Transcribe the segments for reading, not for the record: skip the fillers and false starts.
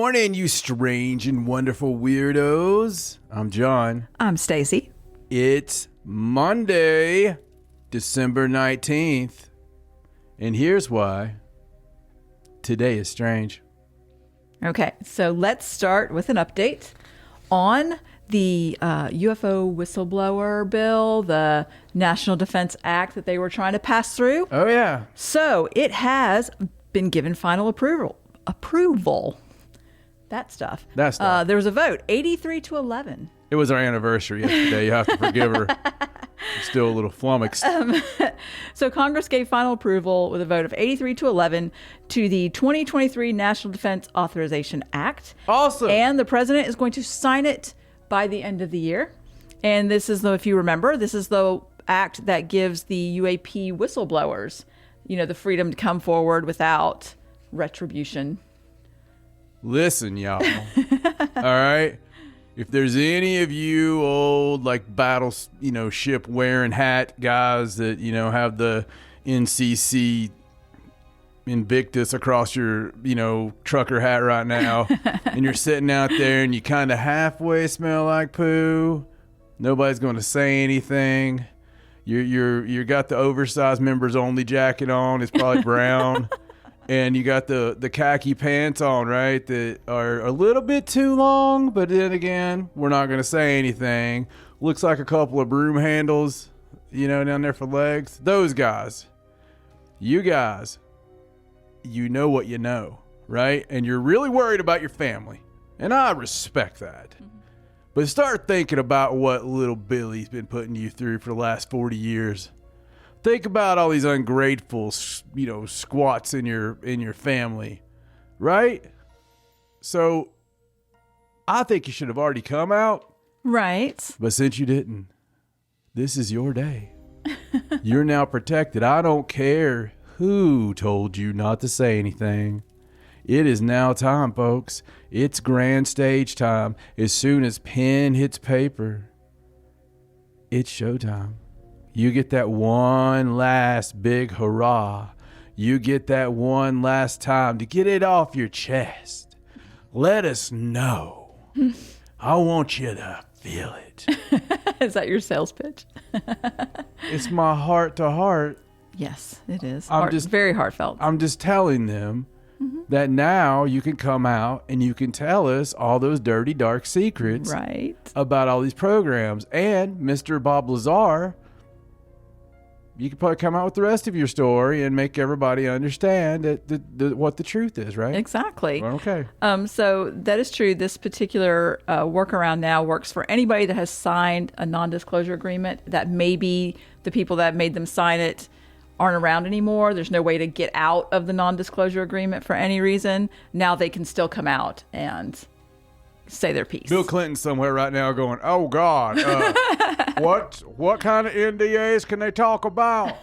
morning, you strange and wonderful weirdos. I'm John. I'm Stacey. It's Monday, December 19th. And here's why. Today is strange. Okay, so let's start with an update on the UFO whistleblower bill, the National Defense Act that they were trying to pass through. Oh, yeah. So it has been given final approval. That stuff. There was a vote, 83-11. It was our anniversary yesterday. You have to forgive her. I'm still a little flummoxed. So Congress gave final approval with a vote of 83-11 to the 2023 National Defense Authorization Act. Awesome. And the president is going to sign it by the end of the year. And this is, if you remember, this is the act that gives the UAP whistleblowers, the freedom to come forward without retribution. Listen, y'all. All right. If there's any of you old, battle, ship wearing hat guys that, have the NCC Invictus across your, trucker hat right now, and you're sitting out there and you kind of halfway smell like poo, nobody's going to say anything. You got the oversized members only jacket on. It's probably brown. And you got the khaki pants on, right, that are a little bit too long, but then again, we're not going to say anything. Looks like a couple of broom handles, down there for legs. Those guys, you guys, you know what you know, right? And you're really worried about your family. And I respect that. Mm-hmm. But start thinking about what little Billy's been putting you through for the last 40 years. Think about all these ungrateful, squats in your family, right? So I think you should have already come out. Right. But since you didn't, this is your day. You're now protected. I don't care who told you not to say anything. It is now time, folks. It's grand stage time. As soon as pen hits paper, it's showtime. You get that one last big hurrah. You get that one last time to get it off your chest. Let us know. I want you to feel it. Is that your sales pitch? It's my heart to heart. Yes, it is. Very heartfelt. I'm just telling them that now you can come out and you can tell us all those dirty, dark secrets about all these programs. And Mr. Bob Lazar, you could probably come out with the rest of your story and make everybody understand what the truth is, right? Exactly. Okay. So that is true. This particular workaround now works for anybody that has signed a non-disclosure agreement that maybe the people that made them sign it aren't around anymore. There's no way to get out of the non-disclosure agreement for any reason. Now they can still come out and say their piece. Bill Clinton's somewhere right now going, oh, God, what kind of NDAs can they talk about?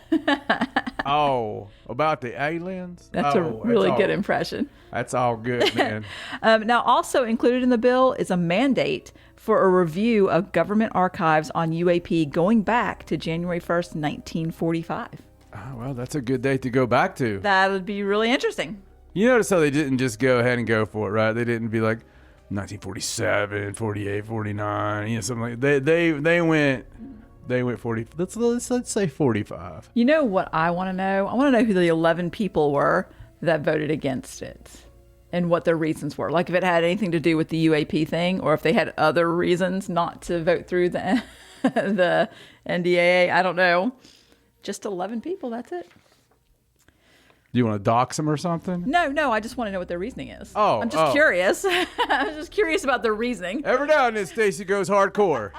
About the aliens? That's a really good impression. That's all good, man. Now, also included in the bill is a mandate for a review of government archives on UAP going back to January 1st, 1945. Oh, well, that's a good date to go back to. That would be really interesting. You notice how they didn't just go ahead and go for it, right? They didn't be like 1947, 48, 49, something like that. They went 40. Let's say 45. You know what I want to know? I want to know who the 11 people were that voted against it and what their reasons were. Like if it had anything to do with the UAP thing or if they had other reasons not to vote through the the NDAA. I don't know. Just 11 people. That's it. Do you want to dox them or something? No. I just want to know what their reasoning is. I'm just curious. I'm just curious about their reasoning. Every now and then, Stacey goes hardcore.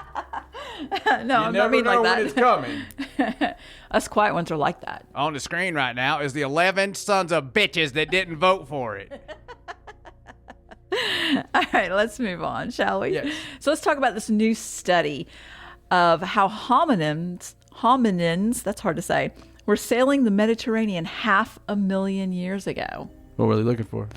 No, I'm not mean like that. When it's coming. Us quiet ones are like that. On the screen right now is the 11 sons of bitches that didn't vote for it. All right, let's move on, shall we? Yes. So let's talk about this new study of how hominins, that's hard to say, were sailing the Mediterranean 500,000 years ago. What were they looking for?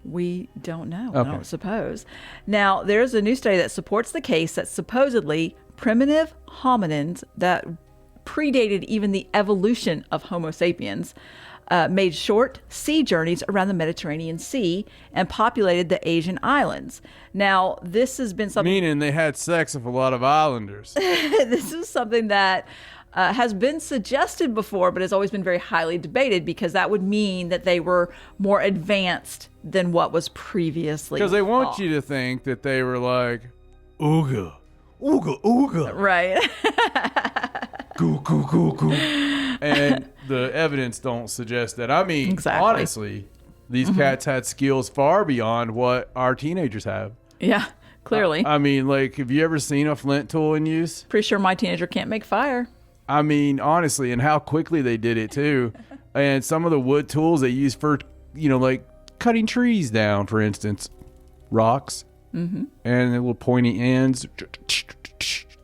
We don't know. Okay. I don't suppose. Now, there's a new study that supports the case that supposedly primitive hominins that predated even the evolution of Homo sapiens made short sea journeys around the Mediterranean Sea and populated the Asian islands. Now, this has been something... Meaning they had sex with a lot of islanders. This is something that has been suggested before, but has always been very highly debated, because that would mean that they were more advanced than what was previously Because they want thought. you to think that they were like, ooga, ooga, ooga. Right. Goo, goo, goo, goo. And the evidence don't suggest that. I mean, Exactly. honestly, these cats had skills far beyond what our teenagers have. Yeah, clearly. I mean, like, have you ever seen a flint tool in use? Pretty sure my teenager can't make fire. I mean, honestly, and how quickly they did it, too. And some of the wood tools they use for, like cutting trees down, for instance. Rocks. Mm-hmm. And the little pointy ends.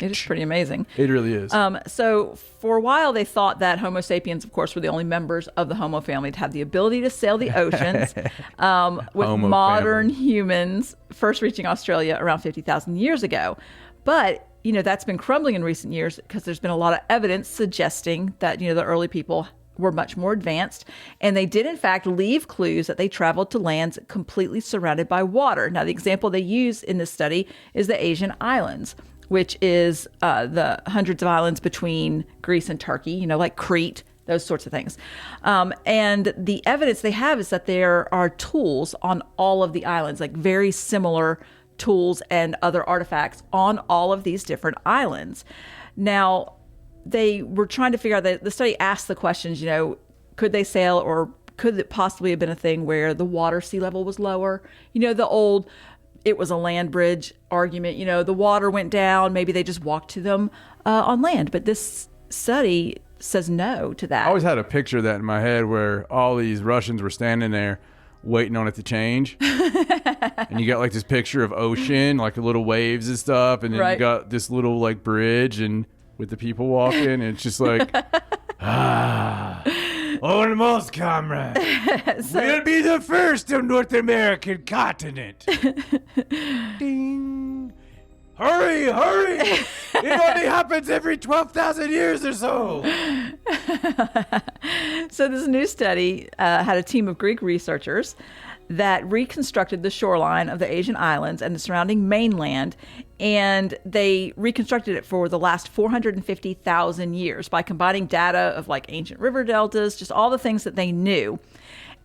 It is pretty amazing. It really is. So for a while, they thought that Homo sapiens, of course, were the only members of the Homo family to have the ability to sail the oceans, with Homo modern family. humans first reaching Australia around 50,000 years ago. But, that's been crumbling in recent years, because there's been a lot of evidence suggesting that, the early people were much more advanced. And they did, in fact, leave clues that they traveled to lands completely surrounded by water. Now, the example they use in this study is the Asian islands, which is the hundreds of islands between Greece and Turkey, like Crete, those sorts of things. And the evidence they have is that there are tools on all of the islands, like very similar tools and other artifacts on all of these different islands. Now, they were trying to figure out that the study asked the questions, could they sail, or could it possibly have been a thing where the water sea level was lower? The old... it was a land bridge argument. The water went down. Maybe they just walked to them on land. But this study says no to that. I always had a picture of that in my head, where all these Russians were standing there waiting on it to change. And you got like this picture of ocean, like little waves and stuff. And then Right. you got this little like bridge and with the people walking. And it's just like, almost, comrade. We'll be the first of North American continent. Ding. Hurry, hurry. It only happens every 12,000 years or so. So this new study had a team of Greek researchers that reconstructed the shoreline of the Asian islands and the surrounding mainland, and they reconstructed it for the last 450,000 years by combining data of like ancient river deltas, just all the things that they knew.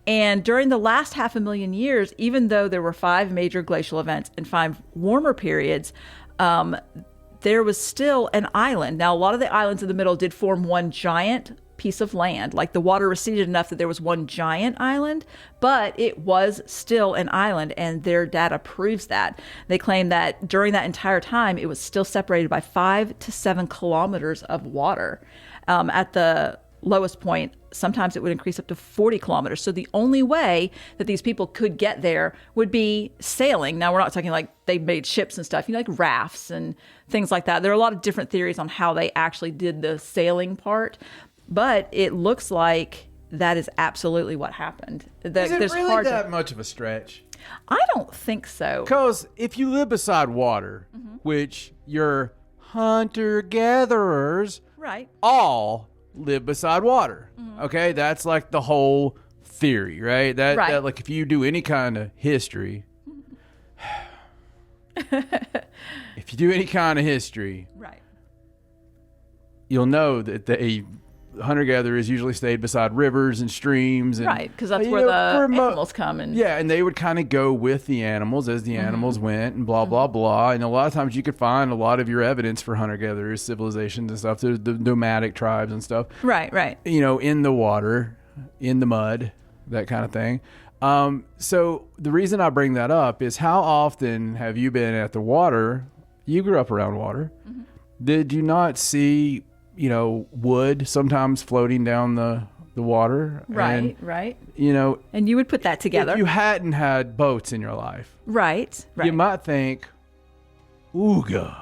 And during the last 500,000 years, even though there were 5 major glacial events and 5 warmer periods, there was still an island. Now, a lot of the islands in the middle did form one giant piece of land. Like the water receded enough that there was one giant island, but it was still an island, and their data proves that. They claim that during that entire time, it was still separated by 5 to 7 kilometers of water. At the lowest point, sometimes it would increase up to 40 kilometers. So the only way that these people could get there would be sailing. Now, we're not talking like they made ships and stuff, like rafts and things like that. There are a lot of different theories on how they actually did the sailing part, but it looks like that is absolutely what happened. Is it really that much of a stretch? I don't think so. Because if you live beside water, which your hunter-gatherers Right. all live beside water, okay? That's like the whole theory, right? That like if you do any kind of history, Right. you'll know that the hunter-gatherers usually stayed beside rivers and streams. And, Right, because that's where the animals come. And yeah, and they would kind of go with the animals as the animals went and blah, blah, blah. And a lot of times you could find a lot of your evidence for hunter-gatherers, civilizations and stuff, the nomadic tribes and stuff. Right. In the water, in the mud, that kind of thing. So the reason I bring that up is, how often have you been at the water? You grew up around water. Did you not see wood sometimes floating down the water? Right. And you would put that together. If you hadn't had boats in your life, Right. you might think, ooga,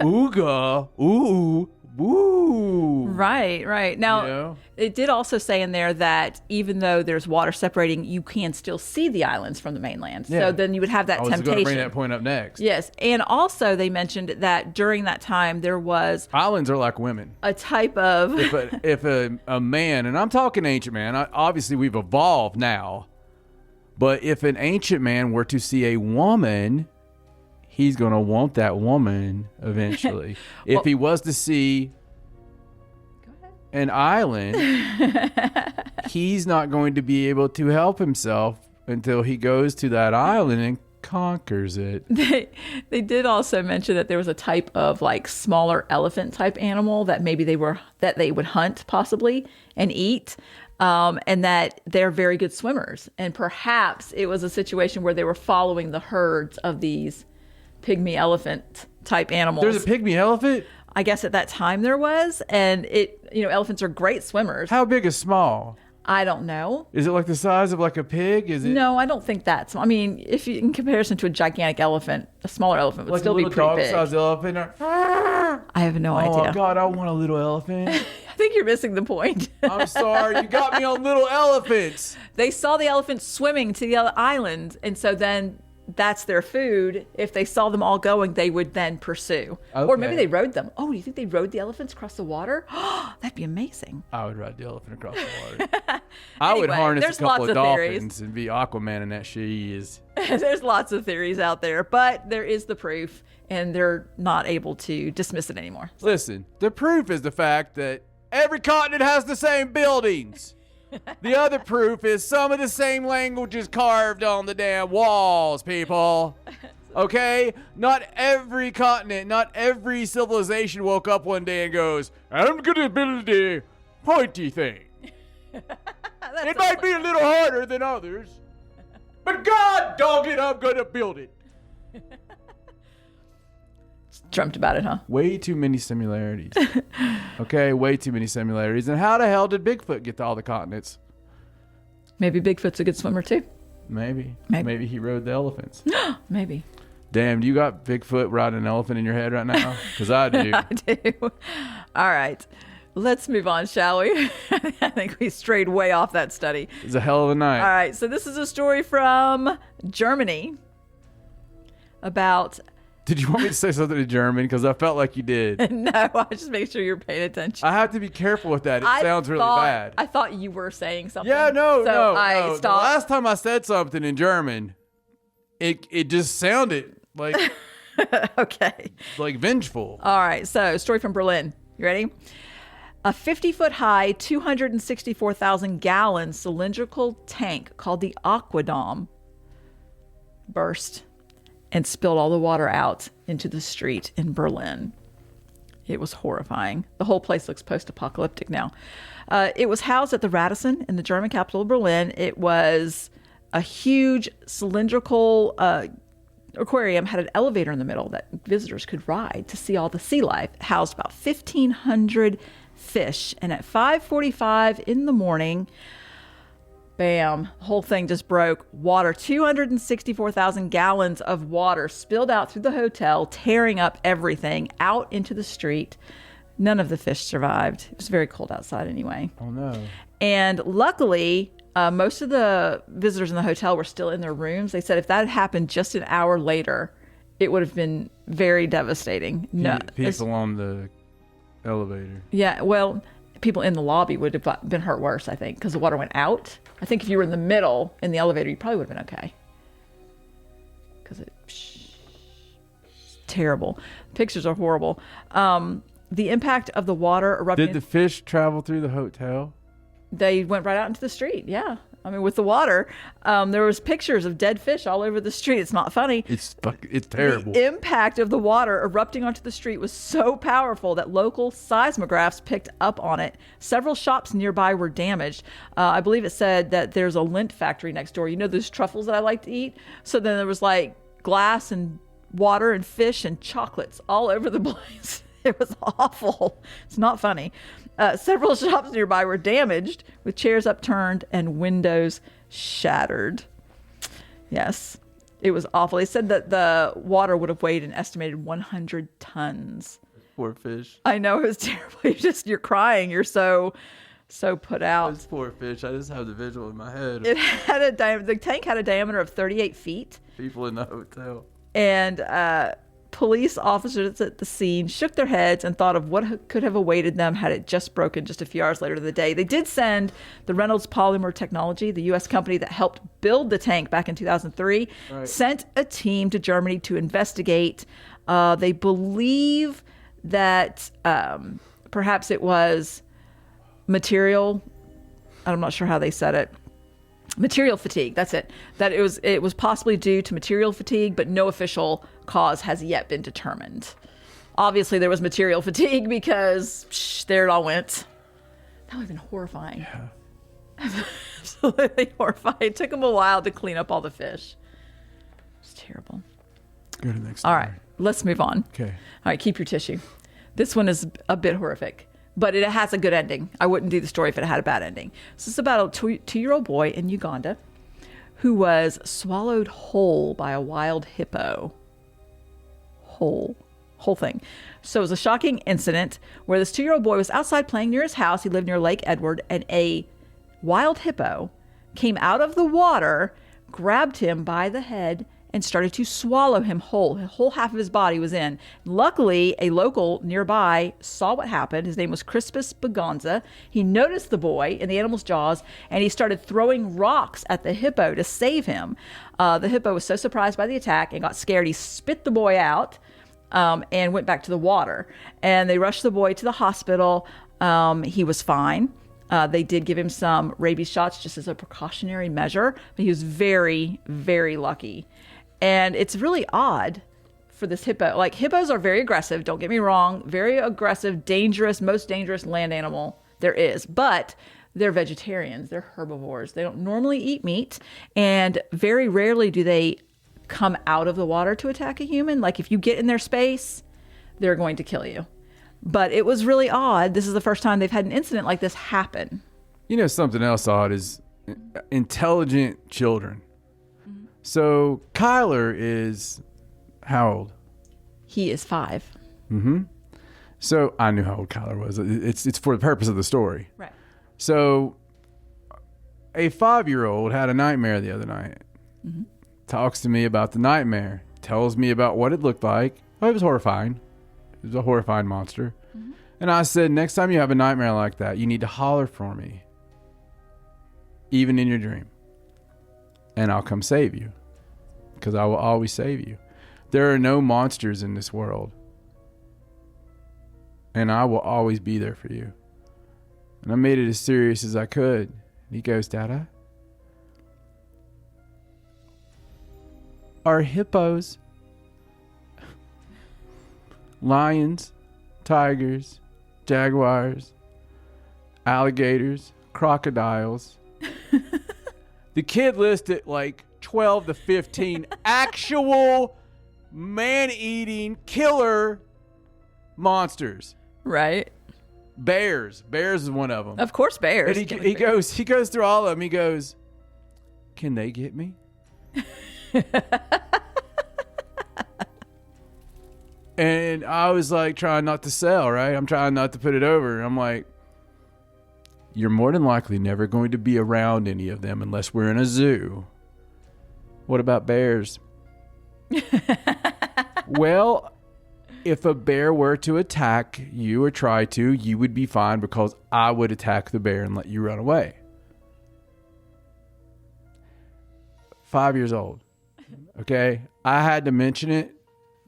ooga, ooh, woo. Right. Now, it did also say in there that even though there's water separating, you can still see the islands from the mainland. Yeah. So then you would have that temptation. I was going to bring that point up next. Yes. And also they mentioned that during that time there was... Islands are like women. A type of... if a man, and I'm talking ancient man, obviously we've evolved now, but if an ancient man were to see a woman... he's going to want that woman eventually. If he was to see an island, he's not going to be able to help himself until he goes to that island and conquers it. They did also mention that there was a type of like smaller elephant type animal that maybe they would hunt possibly and eat. And that they're very good swimmers. And perhaps it was a situation where they were following the herds of these pygmy elephant type animals. There's a pygmy elephant? I guess at that time there was. And elephants are great swimmers. How big is small? I don't know. Is it like the size of like a pig? Is it? No, I don't think that's. I mean, if you, in comparison to a gigantic elephant, a smaller elephant would still be pretty big. Like a little dog-sized elephant? I have no idea. Oh God, I want a little elephant. I think you're missing the point. I'm sorry, you got me on little elephants. They saw the elephants swimming to the other island, and so then that's their food. If they saw them all going, they would then pursue. Okay. Or maybe they rode them. Oh, do you think they rode the elephants across the water? That'd be amazing. I would ride the elephant across the water. I would harness a couple of dolphins and be Aquaman in that shit. There's lots of theories out there, but there is the proof, and they're not able to dismiss it anymore. Listen, the proof is the fact that every continent has the same buildings. The other proof is some of the same languages carved on the damn walls, people. Okay? Not every continent, not every civilization woke up one day and goes, I'm going to build a pointy thing. It might be a little harder than others, but God dog it, I'm going to build it. Dreamt about it, huh? Way too many similarities. Okay, way too many similarities. And how the hell did Bigfoot get to all the continents? Maybe Bigfoot's a good swimmer too. Maybe he rode the elephants. Maybe. Damn, do you got Bigfoot riding an elephant in your head right now? Because I do. I do. All right. Let's move on, shall we? I think we strayed way off that study. It's a hell of a night. All right. So this is a story from Germany about... Did you want me to say something in German? Because I felt like you did. No, I just make sure you're paying attention. I have to be careful with that. It sounds really bad. I thought you were saying something. Yeah, no. I stopped. The last time I said something in German, it just sounded like okay, like vengeful. All right, so story from Berlin. You ready? A 50-foot high, 264,000 gallon cylindrical tank called the Aquadom burst and spilled all the water out into the street in Berlin. It was horrifying. The whole place looks post-apocalyptic now. It was housed at the Radisson in the German capital of Berlin. It was a huge cylindrical aquarium, had an elevator in the middle that visitors could ride to see all the sea life. It housed about 1,500 fish. And at 5:45 in the morning, bam, the whole thing just broke. Water, 264,000 gallons of water spilled out through the hotel, tearing up everything out into the street. None of the fish survived. It was very cold outside anyway. Oh, no. And luckily, most of the visitors in the hotel were still in their rooms. They said if that had happened just an hour later, it would have been very devastating. People on the elevator. Yeah, well... people in the lobby would have been hurt worse, I think, because the water went out. I think if you were in the middle in the elevator, you probably would have been okay. Because it's terrible. Pictures are horrible. The impact of the water erupting. Did the fish travel through the hotel? They went right out into the street, yeah. I mean, with the water, there was pictures of dead fish all over the street. It's not funny. It's terrible. The impact of the water erupting onto the street was so powerful that local seismographs picked up on it. Several shops nearby were damaged. I believe it said that there's a lint factory next door. You know those truffles that I like to eat? So then there was like glass and water and fish and chocolates all over the place. It was awful. It's not funny. Several shops nearby were damaged, with chairs upturned and windows shattered. Yes, it was awful. They said that the water would have weighed an estimated 100 tons. Poor fish. I know, it was terrible. You're crying. You're so put out. This poor fish. I just have the visual in my head. It had the tank had a diameter of 38 feet. People in the hotel. And police officers at the scene shook their heads and thought of what could have awaited them had it just broken just a few hours later in the day. They did send the Reynolds Polymer Technology, the U.S. company that helped build the tank back in 2003, sent a team to Germany to investigate. They believe that perhaps it was material. I'm not sure how they said it. Material fatigue, that's it. That it was possibly due to material fatigue, but no official cause has yet been determined. Obviously, there was material fatigue because there it all went. That would have been horrifying. Yeah. Absolutely horrifying. It took them a while to clean up all the fish. It's terrible. Go to the next All story. right, let's move on. Okay. All right, keep your tissue. This one is a bit horrific, but it has a good ending. I wouldn't do the story if it had a bad ending. So it's about a two-year-old boy in Uganda who was swallowed whole by a wild hippo. Whole thing. So it was a shocking incident where this 2-year-old boy was outside playing near his house. He lived near Lake Edward, and a wild hippo came out of the water, grabbed him by the head, and started to swallow him whole. The whole half of his body was in. Luckily, a local nearby saw what happened. His name was Crispus Bagonza. He noticed the boy in the animal's jaws, and he started throwing rocks at the hippo to save him. The hippo was so surprised by the attack and got scared, he spit the boy out and went back to the water. And they rushed the boy to the hospital. He was fine. They did give him some rabies shots just as a precautionary measure, but he was very, very lucky. And it's really odd for this hippo. Like, hippos are very aggressive, don't get me wrong. Very aggressive, dangerous, most dangerous land animal there is. But they're vegetarians. They're herbivores. They don't normally eat meat. And very rarely do they come out of the water to attack a human. Like, if you get in their space, they're going to kill you. But it was really odd. This is the first time they've had an incident like this happen. You know, something else odd is intelligent children. So Kyler is how old? He is 5. Mm-hmm. So I knew how old Kyler was. It's for the purpose of the story. Right. So a 5-year-old had a nightmare the other night. Mm-hmm. Talks to me about the nightmare. Tells me about what it looked like. Oh, it was horrifying. It was a horrifying monster. Mm-hmm. And I said, next time you have a nightmare like that, you need to holler for me. Even in your dream. And I'll come save you. Because I will always save you. There are no monsters in this world. And I will always be there for you. And I made it as serious as I could. And he goes, Dada, are hippos, lions, tigers, jaguars, alligators, crocodiles? The kid listed like 12 to 15 actual man-eating killer monsters. Right. Bears is one of them. Of course, bears. And he goes through all of them. He goes, can they get me? And I was like trying not to sell, right? I'm trying not to put it over. I'm like, you're more than likely never going to be around any of them unless we're in a zoo. What about bears? Well, if a bear were to attack you or try to, you would be fine because I would attack the bear and let you run away. 5 years old. Okay? I had to mention it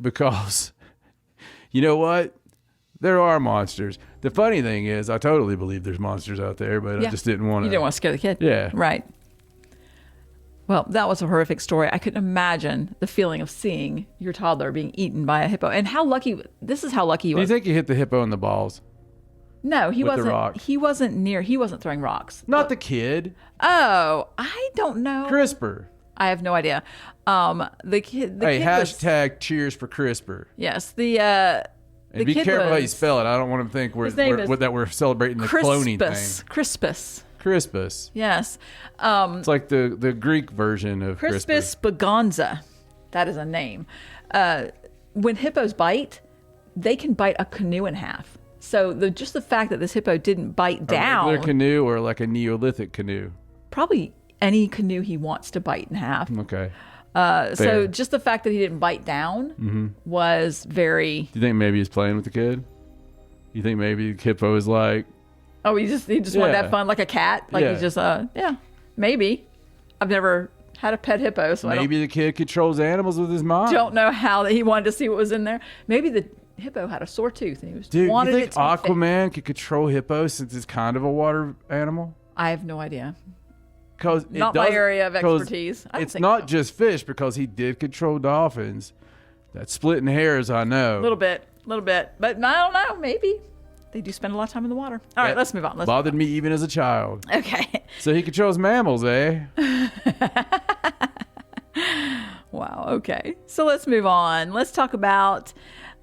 because, you know what? There are monsters. The funny thing is, I totally believe there's monsters out there, but I just didn't want to. You didn't want to scare the kid. Yeah. Right. Well, that was a horrific story. I couldn't imagine the feeling of seeing your toddler being eaten by a hippo. And how lucky, this is how lucky he was. Do you think he hit the hippo in the balls? No, he with the wasn't. rock? He wasn't throwing rocks. Not the kid. Oh, I don't know. CRISPR. I have no idea. The kid. Hey, kid hashtag cheers for CRISPR. Yes, And be careful how you spell it. I don't want to think that we're celebrating the cloning thing. Crispus. Yes. It's like the Greek version of Crispus Bagonza. That is a name. When hippos bite, they can bite a canoe in half. So just the fact that this hippo didn't bite down. A regular canoe or like a Neolithic canoe? Probably any canoe he wants to bite in half. Okay. So just the fact that he didn't bite down was very... Do you think maybe he's playing with the kid? You think maybe the hippo is like... Oh, he just wanted to have fun like a cat? Like he's just, maybe. I've never had a pet hippo, so maybe the kid controls animals with his mind. Don't know how that he wanted to see what was in there. Maybe the hippo had a sore tooth and he was wanted you think Aquaman could control hippos since it's kind of a water animal? I have no idea. Not my area of expertise. It's not just fish, because he did control dolphins. That's splitting hairs, I know. A little bit. But I don't know. Maybe. They do spend a lot of time in the water. All right, let's move on. Bothered me even as a child. Okay. So he controls mammals, eh? Wow. Okay. So let's move on. Let's talk about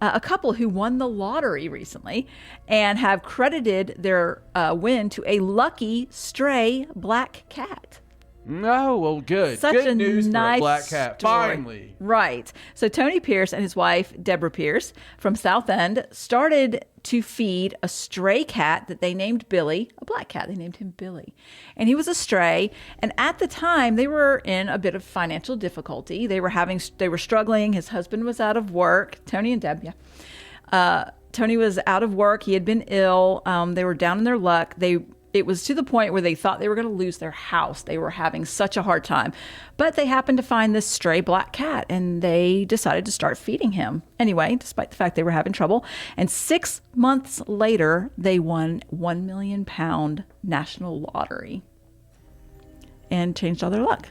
a couple who won the lottery recently and have credited their win to a lucky stray black cat. No, well, good. Such good a news nice for a black cat. story. Finally. Right. So Tony Pierce and his wife, Deborah Pierce, from Southend, started to feed a stray cat that they named Billy, a black cat. They named him Billy. And he was a stray. And at the time, they were in a bit of financial difficulty. They were struggling. His husband was out of work. Tony and Deb, yeah. Tony was out of work. He had been ill. They were down in their luck. It was to the point where they thought they were going to lose their house. They were having such a hard time. But they happened to find this stray black cat, and they decided to start feeding him. Anyway, despite the fact they were having trouble. And 6 months later, they won £1 million national lottery and changed all their luck.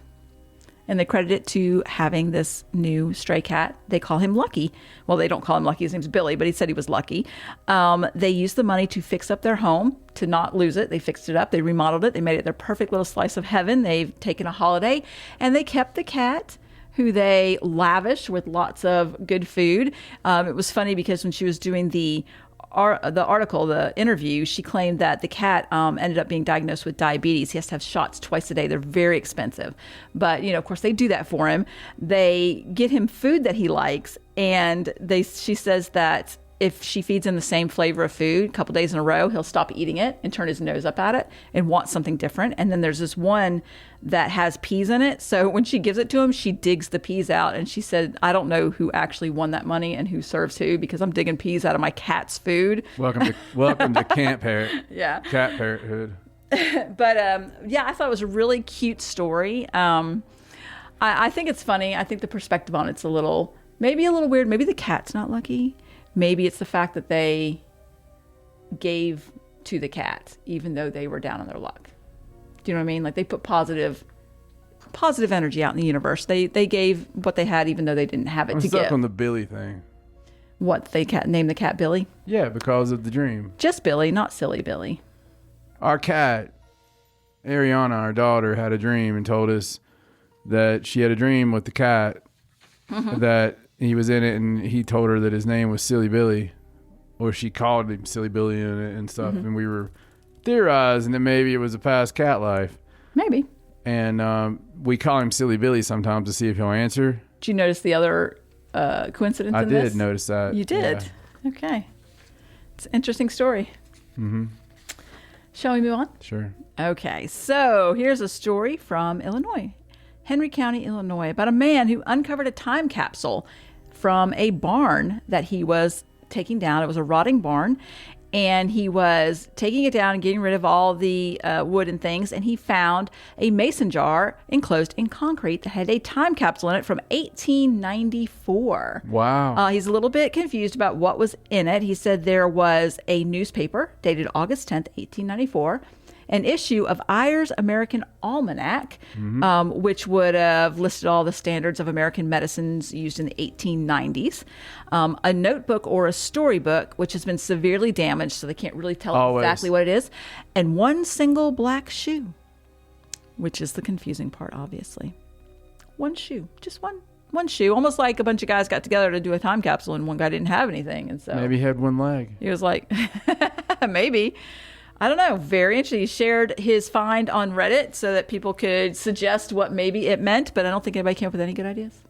And they credit it to having this new stray cat. They call him Lucky. Well, they don't call him Lucky. His name's Billy, but he said he was lucky. They used the money to fix up their home, to not lose it. They fixed it up. They remodeled it. They made it their perfect little slice of heaven. They've taken a holiday, and they kept the cat, who they lavish with lots of good food. It was funny because when she was doing the interview, she claimed that the cat ended up being diagnosed with diabetes. He has to have shots twice a day. They're very expensive. But, of course, they do that for him. They get him food that he likes, and she says that if she feeds him the same flavor of food a couple days in a row, he'll stop eating it and turn his nose up at it and want something different. And then there's this one that has peas in it. So when she gives it to him, she digs the peas out. And she said, I don't know who actually won that money and who serves who, because I'm digging peas out of my cat's food. Welcome to Camp Parrot. Yeah. Cat Parenthood. But I thought it was a really cute story. I think it's funny. I think the perspective on it's maybe a little weird. Maybe the cat's not lucky. Maybe it's the fact that they gave to the cat, even though they were down on their luck. Do you know what I mean? Like, they put positive energy out in the universe. They gave what they had, even though they didn't have it to give. I'm stuck on the Billy thing. What, they named the cat Billy? Yeah, because of the dream. Just Billy, not silly Billy. Our cat, Ariana, our daughter, had a dream and told us that she had a dream with the cat that he was in it, and he told her that his name was Silly Billy, or she called him Silly Billy in it and stuff. And we were theorizing that maybe it was a past cat life. Maybe. And we call him Silly Billy sometimes to see if he'll answer. Did you notice the other coincidence in this? I did notice that. You did? Yeah. Okay. It's an interesting story. Shall we move on? Sure. Okay. So here's a story from Illinois. Henry County, Illinois, about a man who uncovered a time capsule from a barn that he was taking down. It was a rotting barn, and he was taking it down and getting rid of all the wood and things, and he found a mason jar enclosed in concrete that had a time capsule in it from 1894. Wow. He's a little bit confused about what was in it. He said there was a newspaper dated August 10th, 1894, an issue of Ayer's American Almanac, which would have listed all the standards of American medicines used in the 1890s, a notebook or a storybook, which has been severely damaged, so they can't really tell exactly what it is, and one single black shoe, which is the confusing part, obviously. One shoe, just one shoe, almost like a bunch of guys got together to do a time capsule and one guy didn't have anything, and so maybe he had one leg. He was like, maybe. I don't know. Very interesting. He shared his find on Reddit so that people could suggest what maybe it meant, but I don't think anybody came up with any good ideas.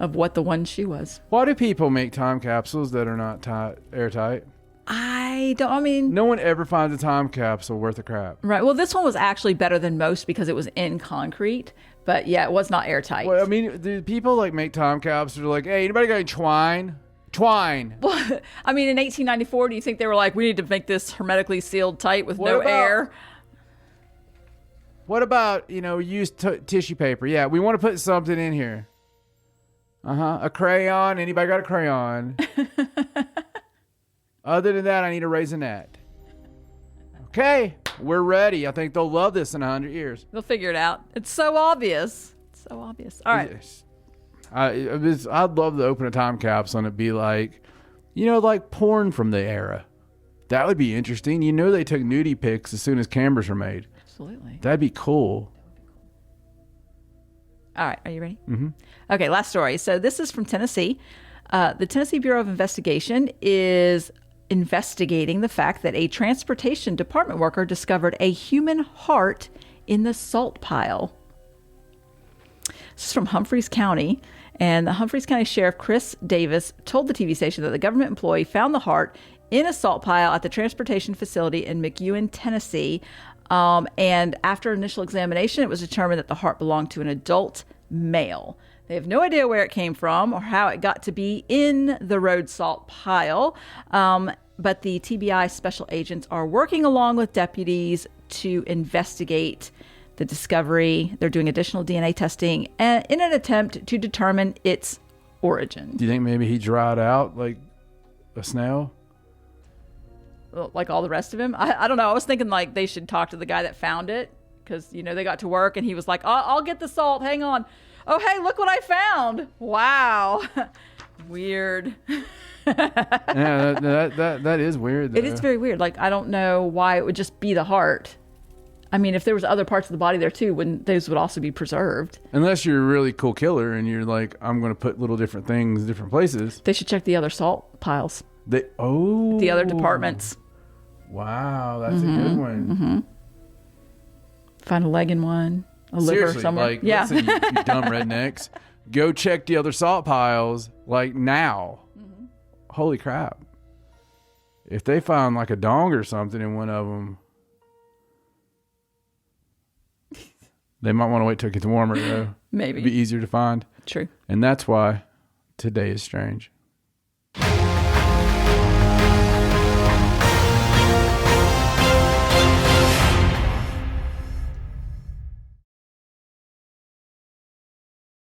of what the one she was. Why do people make time capsules that are not airtight? I mean... No one ever finds a time capsule worth of crap. Right. Well, this one was actually better than most because it was in concrete. But yeah, it was not airtight. Well, I mean, do people like make time capsules like, hey, anybody got any twine? Twine. Well, I mean, in 1894, do you think they were like, we need to make this hermetically sealed tight with no air? What about, use tissue paper? Yeah, we want to put something in here. A crayon. Anybody got a crayon? Other than that, I need a raisinette. Okay, we're ready. I think they'll love this in 100 years. They'll figure it out. It's so obvious. It's so obvious. All right. Yes. I'd love to open a time capsule and it'd be like, like porn from the era. That would be interesting. They took nudie pics as soon as cameras were made. Absolutely. That'd be cool. All right. Are you ready? Mm-hmm. Okay, last story. So this is from Tennessee. The Tennessee Bureau of Investigation is investigating the fact that a transportation department worker discovered a human heart in the salt pile. This is from Humphreys County, and the Humphreys County Sheriff Chris Davis told the TV station that the government employee found the heart in a salt pile at the transportation facility in McEwen, Tennessee. And after initial examination, it was determined that the heart belonged to an adult male. They have no idea where it came from or how it got to be in the road salt pile. But the TBI special agents are working along with deputies to investigate the discovery. They're doing additional DNA testing in an attempt to determine its origin. Do you think maybe he dried out like a snail? Like all the rest of him? I don't know. I was thinking like they should talk to the guy that found it because, they got to work and he was like, I'll get the salt. Hang on. Oh, hey, look what I found. Wow. Weird. Yeah, that is weird, though. It is very weird. Like, I don't know why it would just be the heart. I mean, if there was other parts of the body there, too, wouldn't those would also be preserved? Unless you're a really cool killer and you're like, I'm going to put little different things in different places. They should check the other salt piles. The other departments. Wow, that's a good one. Mm-hmm. Find a leg in one. A liver somewhere. Like, listen, you dumb rednecks. Go check the other salt piles, like, now. Mm-hmm. Holy crap. If they found, like, a dong or something in one of them, they might want to wait till it gets warmer, though. Maybe. It'd be easier to find. True. And that's why today is strange.